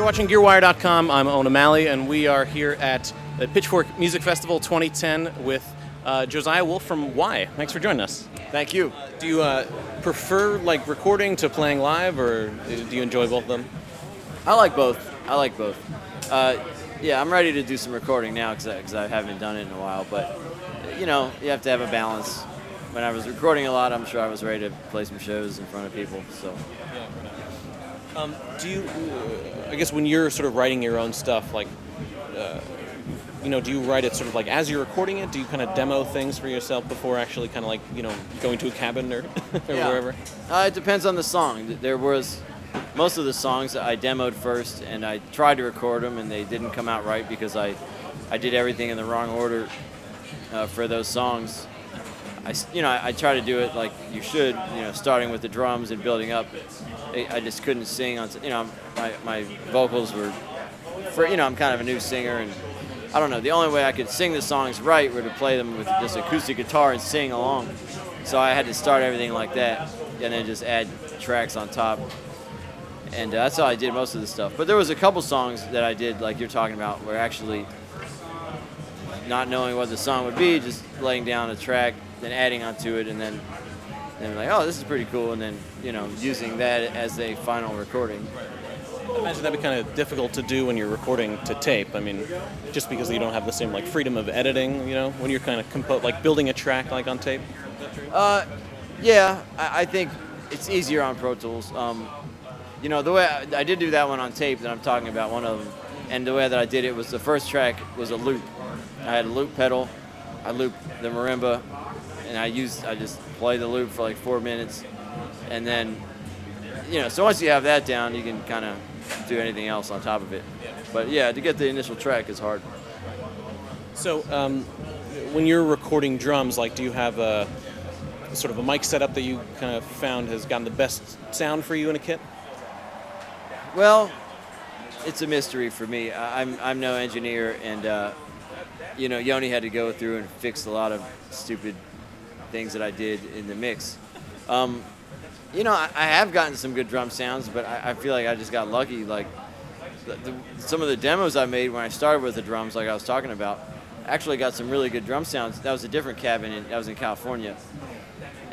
watching GearWire.com. I'm Owen O'Malley, and we are here at the Pitchfork Music Festival 2010 with Josiah Wolf from Y. Thanks for joining us. Thank you. Do you prefer recording to playing live, or do you enjoy both of them? I like both. Yeah, I'm ready to do some recording now because I haven't done it in a while. But you have to have a balance. When I was recording a lot, I'm sure I was ready to play some shows in front of people. So. Do you, I guess when you're sort of writing your own stuff, do you write it sort of as you're recording it? Do you kind of demo things for yourself before actually kind of going to a cabin or wherever? It depends on the song. There was most of the songs that I demoed first, and I tried to record them, and they didn't come out right because I did everything in the wrong order for those songs. I try to do it like you should, starting with the drums and building up. I just couldn't sing on, my vocals were, I'm kind of a new singer, and I don't know, the only way I could sing the songs right were to play them with just acoustic guitar and sing along. So I had to start everything like that, and then just add tracks on top. And that's how I did most of the stuff. But there was a couple songs that I did, like you're talking about, where actually not knowing what the song would be, just laying down a track, then adding onto it, and then like, oh, this is pretty cool, and then using that as a final recording. I imagine that'd be kind of difficult to do when you're recording to tape. I mean, just because you don't have the same freedom of editing, when you're kind of building a track on tape. Yeah, I think it's easier on Pro Tools. The way I did do that one on tape that I'm talking about, one of them, and the way that I did it was the first track was a loop. I had a loop pedal, I looped the marimba, and I just play the loop for 4 minutes, and then, so once you have that down, you can kind of do anything else on top of it. But yeah, to get the initial track is hard. So, when you're recording drums, do you have a sort of a mic setup that you kind of found has gotten the best sound for you in a kit? Well, it's a mystery for me. I'm no engineer, and Yoni had to go through and fix a lot of stupid things that I did in the mix. I have gotten some good drum sounds, but I feel like I just got lucky. Some of the demos I made when I started with the drums, like I was talking about, actually got some really good drum sounds. That was a different cabin, and that was in California.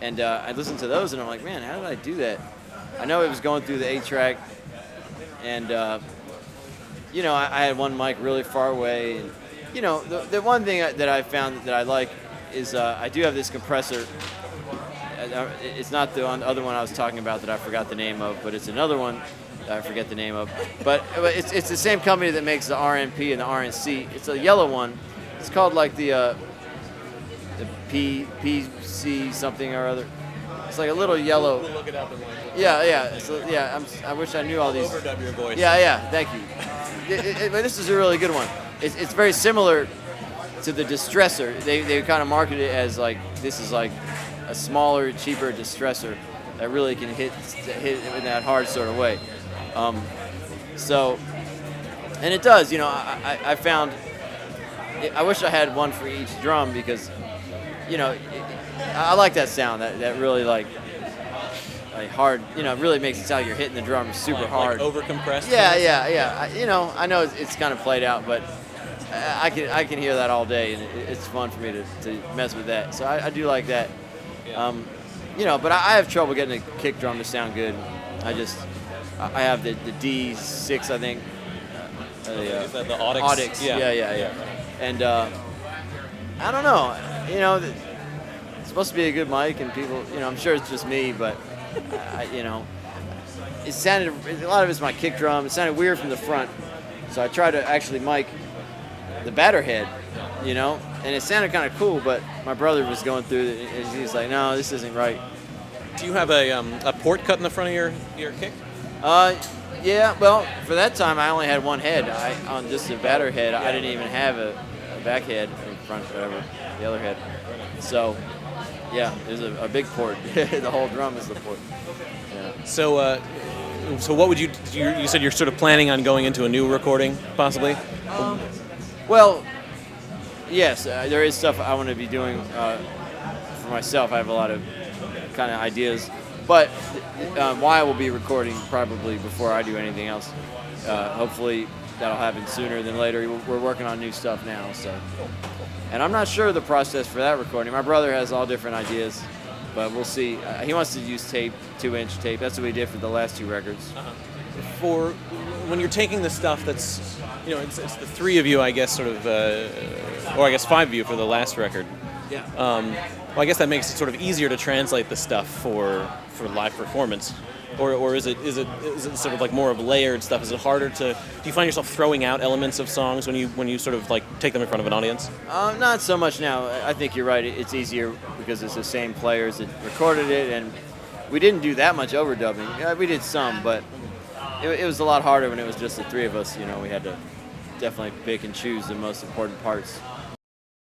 And I listened to those, and I'm like, man, how did I do that? I know it was going through the 8-track, and I had one mic really far away. And, the one thing that I found that I like is I do have this compressor. It's not the other one I was talking about that I forgot the name of, but it's another one that I forget the name of. But it's the same company that makes the RNP and the RNC. It's a yellow one. It's called the PC something or other. It's like a little yellow. We'll look it up. Yeah. So, yeah, I wish I knew all these. Overdub your voice. Yeah. Thank you. But this is a really good one. It's very similar to the Distressor. They kind of market it as this is a smaller, cheaper Distressor that really can hit in that hard sort of way. And it does. I found. I wish I had one for each drum because, I like that sound. That really hard. It really makes it sound like you're hitting the drum super hard. Overcompressed. Yeah. I know it's kind of played out, but I can hear that all day, and it's fun for me to mess with that. So I do like that. But I have trouble getting a kick drum to sound good. I have the D6, I think. Is that the Audix? Audix. Yeah. And I don't know. It's supposed to be a good mic, and people. I'm sure it's just me, but it sounded. A lot of it's my kick drum. It sounded weird from the front, so I tried to actually mic the batter head, and it sounded kind of cool, but my brother was going through it, and he's like, no, this isn't right. Do you have a port cut in the front of your kick? Yeah, well, for that time, I only had one head. On just the batter head, I didn't even have a back head in front, whatever, the other head. So, yeah, there's a big port. The whole drum is the port. Yeah. So what would you said you're sort of planning on going into a new recording, possibly? Well, yes, there is stuff I want to be doing for myself. I have a lot of kind of ideas, but Y will be recording probably before I do anything else. Hopefully that'll happen sooner than later. We're working on new stuff now, so. And I'm not sure the process for that recording. My brother has all different ideas, but we'll see. He wants to use tape, 2-inch tape. That's what we did for the last 2 records. For when you're taking the stuff that's, it's the 3 of you, I guess, sort of, or I guess 5 of you for the last record. Yeah. Well, I guess that makes it sort of easier to translate the stuff for live performance. Or is it sort of like more of layered stuff? Is it harder to? Do you find yourself throwing out elements of songs when you sort of like take them in front of an audience? Not so much now. I think you're right. It's easier because it's the same players that recorded it, and we didn't do that much overdubbing. We did some, but it was a lot harder when it was just the 3 of us. We had to definitely pick and choose the most important parts.